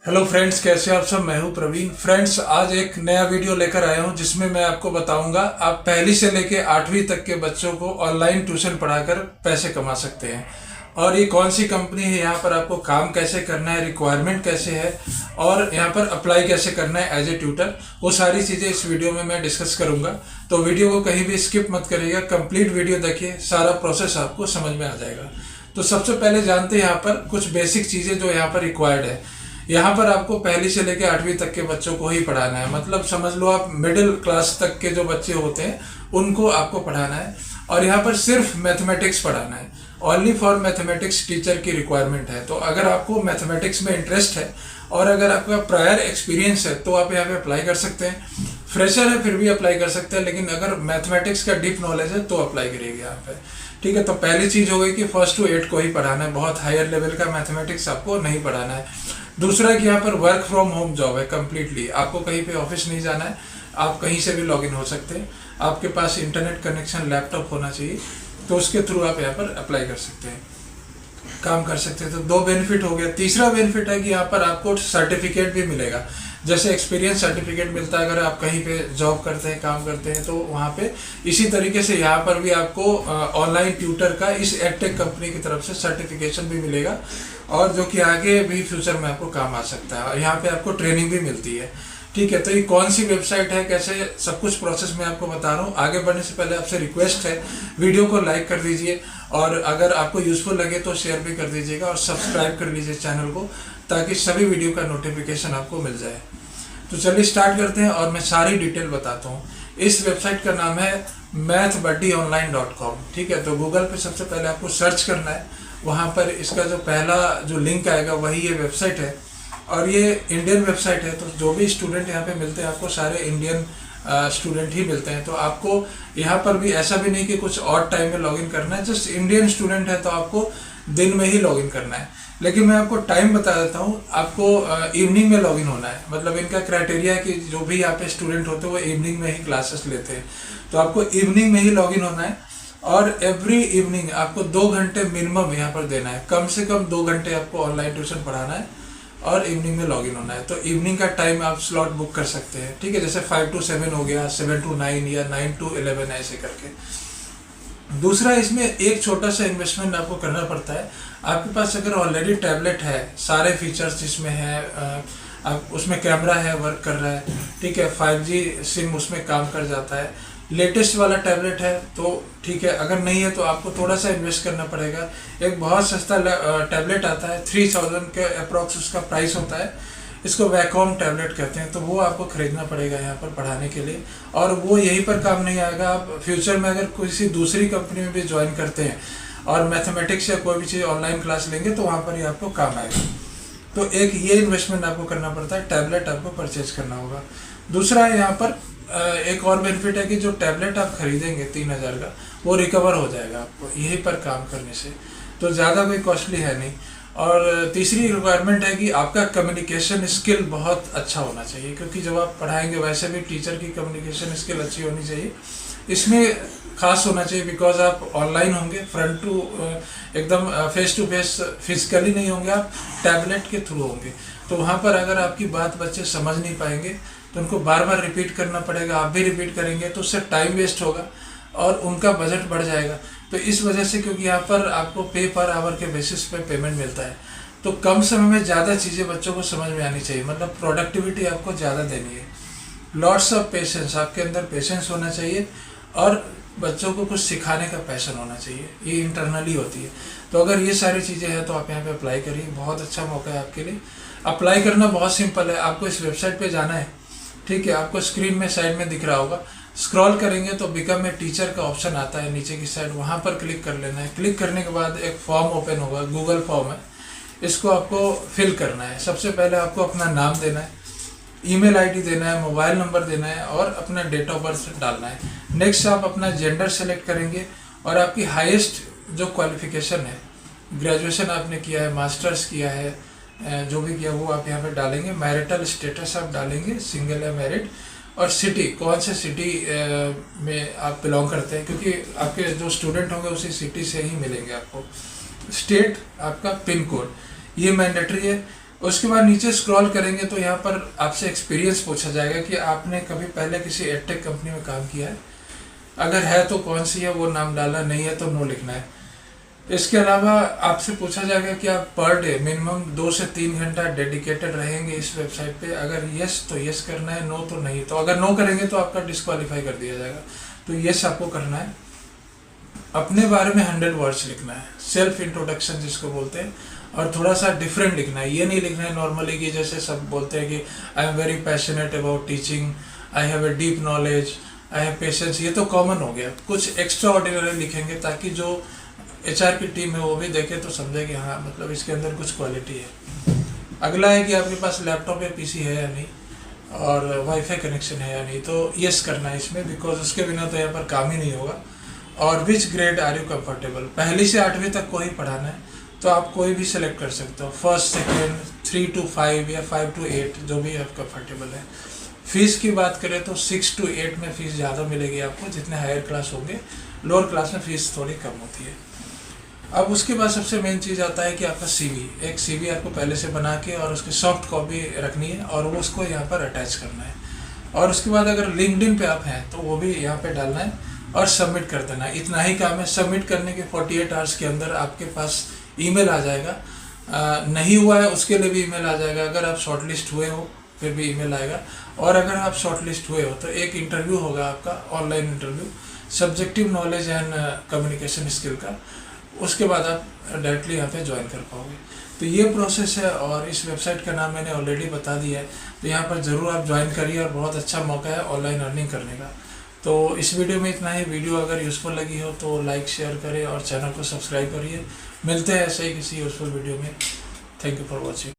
Hello friends, कैसे आप सब। मैं हूं प्रवीण। फ्रेंड्स, आज एक नया वीडियो लेकर आया हूं जिसमें मैं आपको बताऊंगा आप पहली से लेके 8वीं तक के बच्चों को ऑनलाइन ट्यूशन पढ़ाकर पैसे कमा सकते हैं। और ये कौन सी कंपनी है, यहाँ पर आपको काम कैसे करना है, रिक्वायरमेंट कैसे है और यहाँ पर अप्लाई कैसे करना है एज ए ट्यूटर, वो सारी चीज़ें इस वीडियो में मैं डिस्कस करूंगा। तो वीडियो को कहीं भी स्किप मत करिएगा, कंप्लीट वीडियो देखिए, सारा प्रोसेस आपको समझ में आ जाएगा। तो सबसे पहले जानते हैं यहाँ पर कुछ बेसिक चीज़ें जो यहाँ पर रिक्वायर्ड है। यहाँ पर आपको पहली से लेकर 8वीं तक के बच्चों को ही पढ़ाना है, मतलब समझ लो आप मिडिल क्लास तक के जो बच्चे होते हैं उनको आपको पढ़ाना है। और यहाँ पर सिर्फ मैथमेटिक्स पढ़ाना है, ओनली फॉर मैथमेटिक्स टीचर की रिक्वायरमेंट है। तो अगर आपको मैथमेटिक्स में इंटरेस्ट है और अगर आपका प्रायर एक्सपीरियंस है तो आप यहाँ पे अप्लाई कर सकते हैं। फ्रेशर है फिर भी अप्लाई कर सकते हैं, लेकिन अगर मैथमेटिक्स का डीप नॉलेज है तो अप्लाई करिएगा यहाँ पे। ठीक है, तो पहली चीज़ हो गई कि फर्स्ट टू 8 को ही पढ़ाना है, बहुत हायर लेवल का मैथमेटिक्स आपको नहीं पढ़ाना है। दूसरा कि यहाँ पर वर्क फ्रॉम होम जॉब है कम्प्लीटली, आपको कहीं पे ऑफिस नहीं जाना है, आप कहीं से भी लॉगिन हो सकते हैं। आपके पास इंटरनेट कनेक्शन लैपटॉप होना चाहिए, तो उसके थ्रू आप यहाँ पर अप्लाई कर सकते हैं, काम कर सकते हैं। तो 2 बेनिफिट हो गया। तीसरा बेनिफिट है कि यहाँ पर आपको सर्टिफिकेट भी मिलेगा, जैसे एक्सपीरियंस सर्टिफिकेट मिलता है अगर आप कहीं पे जॉब करते हैं, काम करते हैं, तो वहाँ पे इसी तरीके से यहाँ पर भी आपको ऑनलाइन ट्यूटर का इस एडटेक कंपनी की तरफ से सर्टिफिकेशन भी मिलेगा, और जो कि आगे भी फ्यूचर में आपको काम आ सकता है। और यहाँ पे आपको ट्रेनिंग भी मिलती है। ठीक है, तो ये कौन सी वेबसाइट है, कैसे, सब कुछ प्रोसेस मैं आपको बता रहा हूँ। आगे बढ़ने से पहले आपसे रिक्वेस्ट है, वीडियो को लाइक कर दीजिए और अगर आपको यूजफुल लगे तो शेयर भी कर दीजिएगा और सब्सक्राइब कर लीजिए चैनल को, ताकि सभी वीडियो का नोटिफिकेशन आपको मिल जाए। तो चलिए स्टार्ट करते हैं और मैं सारी डिटेल बताता हूँ। इस वेबसाइट का नाम है mathbuddyonline.com। ठीक है, तो गूगल पे सबसे पहले आपको सर्च करना है, वहाँ पर इसका जो पहला जो लिंक आएगा वही ये वेबसाइट है। और ये इंडियन वेबसाइट है, तो जो भी स्टूडेंट यहाँ पे मिलते हैं आपको सारे इंडियन स्टूडेंट ही मिलते हैं। तो आपको यहाँ पर भी ऐसा भी नहीं कि कुछ और टाइम में लॉगिन करना है, जस्ट इंडियन स्टूडेंट है तो आपको दिन में ही लॉगिन करना है। लेकिन मैं आपको टाइम बता देता हूँ, आपको इवनिंग में लॉगिन होना है। मतलब इनका क्राइटेरिया है कि जो भी यहाँ पे स्टूडेंट होते हैं वो इवनिंग में ही क्लासेस लेते हैं, तो आपको इवनिंग में ही लॉगिन होना है। और एवरी इवनिंग आपको 2 घंटे मिनिमम यहाँ पर देना है, कम से कम 2 घंटे आपको ऑनलाइन ट्यूशन पढ़ाना है और इवनिंग में लॉगिन होना है। तो इवनिंग का टाइम आप स्लॉट बुक कर सकते हैं। ठीक है, जैसे 5 to 7 हो गया, 7 to 9 या 9 to 11 ऐसे करके। दूसरा, इसमें एक छोटा सा इन्वेस्टमेंट आपको करना पड़ता है। आपके पास अगर ऑलरेडी टैबलेट है, सारे फीचर्स जिसमें है, आप उसमें कैमरा है, वर्क कर रहा है, ठीक है, 5G सिम उसमें काम कर जाता है, लेटेस्ट वाला टैबलेट है तो ठीक है। अगर नहीं है तो आपको थोड़ा सा इन्वेस्ट करना पड़ेगा। एक बहुत सस्ता टैबलेट आता है, 3000 के अप्रॉक्स उसका प्राइस होता है। इसको वैकॉम टैबलेट कहते हैं, तो वो आपको खरीदना पड़ेगा यहाँ पर पढ़ाने के लिए। और वो यहीं पर काम नहीं आएगा, आप फ्यूचर में अगर किसी दूसरी कंपनी में भी ज्वाइन करते हैं और मैथमेटिक्स या कोई भी चीज़ ऑनलाइन क्लास लेंगे तो वहाँ पर ही आपको काम आएगा। तो एक ये इन्वेस्टमेंट आपको करना पड़ता है, टैबलेट आपको परचेज करना होगा। दूसरा है यहाँ पर एक और बेनिफिट है कि जो टैबलेट आप खरीदेंगे 3000 का, वो रिकवर हो जाएगा आपको यहीं पर काम करने से, तो ज़्यादा कोई कॉस्टली है नहीं। और तीसरी रिक्वायरमेंट है कि आपका कम्युनिकेशन स्किल बहुत अच्छा होना चाहिए, क्योंकि जब आप पढ़ाएंगे वैसे भी टीचर की कम्युनिकेशन स्किल अच्छी होनी चाहिए। इसमें खास होना चाहिए बिकॉज आप ऑनलाइन होंगे, फ्रंट टू एकदम फेस टू फेस फिजिकली नहीं होंगे, आप टैबलेट के थ्रू होंगे। तो वहाँ पर अगर आपकी बात बच्चे समझ नहीं पाएंगे तो उनको बार बार रिपीट करना पड़ेगा, आप भी रिपीट करेंगे तो उससे टाइम वेस्ट होगा और उनका बजट बढ़ जाएगा। तो इस वजह से, क्योंकि यहाँ पर आपको पे पर आवर के बेसिस पे पेमेंट मिलता है, तो कम समय में ज़्यादा चीज़ें बच्चों को समझ में आनी चाहिए, मतलब प्रोडक्टिविटी आपको ज़्यादा देनी है। लॉट्स ऑफ पेशेंस, आपके अंदर पेशेंस होना चाहिए और बच्चों को कुछ सिखाने का पैशन होना चाहिए, ये इंटरनली होती है। तो अगर ये सारी चीज़ें हैं तो आप यहाँ पे अप्लाई करिए, बहुत अच्छा मौका है आपके लिए। अप्लाई करना बहुत सिंपल है, आपको इस वेबसाइट पे जाना है। ठीक है, आपको स्क्रीन में साइड में दिख रहा होगा, स्क्रॉल करेंगे तो बिकम ए टीचर का ऑप्शन आता है नीचे की साइड, वहाँ पर क्लिक कर लेना है। क्लिक करने के बाद एक फॉर्म ओपन होगा, गूगल फॉर्म है, इसको आपको फिल करना है। सबसे पहले आपको अपना नाम देना है, ईमेल आईडी देना है, मोबाइल नंबर देना है और अपना डेट ऑफ बर्थ डालना है। नेक्स्ट आप अपना जेंडर सेलेक्ट करेंगे और आपकी हाईएस्ट जो क्वालिफिकेशन है, ग्रेजुएशन आपने किया है, मास्टर्स किया है, जो भी किया वो आप यहाँ पे डालेंगे। मैरिटल स्टेटस आप डालेंगे, सिंगल या मैरिड, और सिटी, कौन से सिटी में आप बिलोंग करते हैं, क्योंकि आपके जो स्टूडेंट होंगे उसी सिटी से ही मिलेंगे आपको। स्टेट, आपका पिन कोड, ये मैंडेटरी है। उसके बाद नीचे स्क्रॉल करेंगे तो यहाँ पर आपसे एक्सपीरियंस पूछा जाएगा कि आपने कभी पहले किसी एडटेक कंपनी में काम किया है, अगर है तो कौन सी है वो नाम डालना, नहीं है तो नो लिखना है। इसके अलावा आपसे पूछा जाएगा कि आप पर डे मिनिमम 2 से 3 घंटा डेडिकेटेड रहेंगे इस वेबसाइट पे, अगर यस तो यस करना है, नो तो नहीं। तो अगर नो करेंगे तो आपका डिस्क्वालीफाई कर दिया जाएगा, तो यस आपको करना है। अपने बारे में 100 वर्ड्स लिखना है, सेल्फ इंट्रोडक्शन जिसको बोलते हैं, और थोड़ा सा डिफरेंट लिखना है। ये नहीं लिखना है नॉर्मली कि जैसे सब बोलते हैं कि I am very passionate about teaching, I have a deep knowledge, I have patience, ये तो कॉमन हो गया। कुछ एक्स्ट्रा ऑर्डिनरी लिखेंगे ताकि जो HR की टीम है वो भी देखे तो समझे कि हाँ मतलब इसके अंदर कुछ क्वालिटी है। अगला है कि आपके पास लैपटॉप या PC है या नहीं, और वाईफाई कनेक्शन है या नहीं, तो यस करना है इसमें, बिकॉज उसके बिना तो यहाँ पर काम ही नहीं होगा। और विच ग्रेड आर यू कंफर्टेबल, पहली से 8वीं तक को ही पढ़ाना है तो आप कोई भी सिलेक्ट कर सकते हो, फर्स्ट सेकेंड 3 to 5 या 5 to 8 जो भी आप कंफर्टेबल है। फीस की बात करें तो 6 to 8 में फीस ज़्यादा मिलेगी आपको, जितने हायर क्लास होंगे, लोअर क्लास में फीस थोड़ी कम होती है। अब उसके बाद सबसे मेन चीज़ आता है कि आपका CV, एक CV आपको पहले से बना के और उसकी सॉफ्ट कॉपी रखनी है और वो उसको यहाँ पर अटैच करना है। और उसके बाद अगर लिंक्डइन पे आप हैं तो वो भी यहाँ पे डालना है और सबमिट कर देना है। इतना ही काम है। सबमिट करने के 48 आवर्स के अंदर आपके पास ईमेल आ जाएगा। नहीं हुआ है उसके लिए भी ईमेल आ जाएगा। अगर आप शॉर्टलिस्ट हुए हो फिर भी ईमेल आएगा, और अगर आप शॉर्टलिस्ट हुए हो तो एक इंटरव्यू होगा आपका, online interview, subjective knowledge and communication skill का। उसके बाद आप डायरेक्टली यहाँ पे ज्वाइन कर पाओगे। तो ये प्रोसेस है, और इस वेबसाइट का नाम मैंने ऑलरेडी बता दिया है, तो यहाँ पर ज़रूर आप ज्वाइन करिए, और बहुत अच्छा मौका है ऑनलाइन अर्निंग करने का। तो इस वीडियो में इतना ही। वीडियो अगर यूज़फुल लगी हो तो लाइक शेयर करें और चैनल को सब्सक्राइब करिए। मिलते हैं ऐसे ही किसी यूज़फुल वीडियो में। Thank you for watching.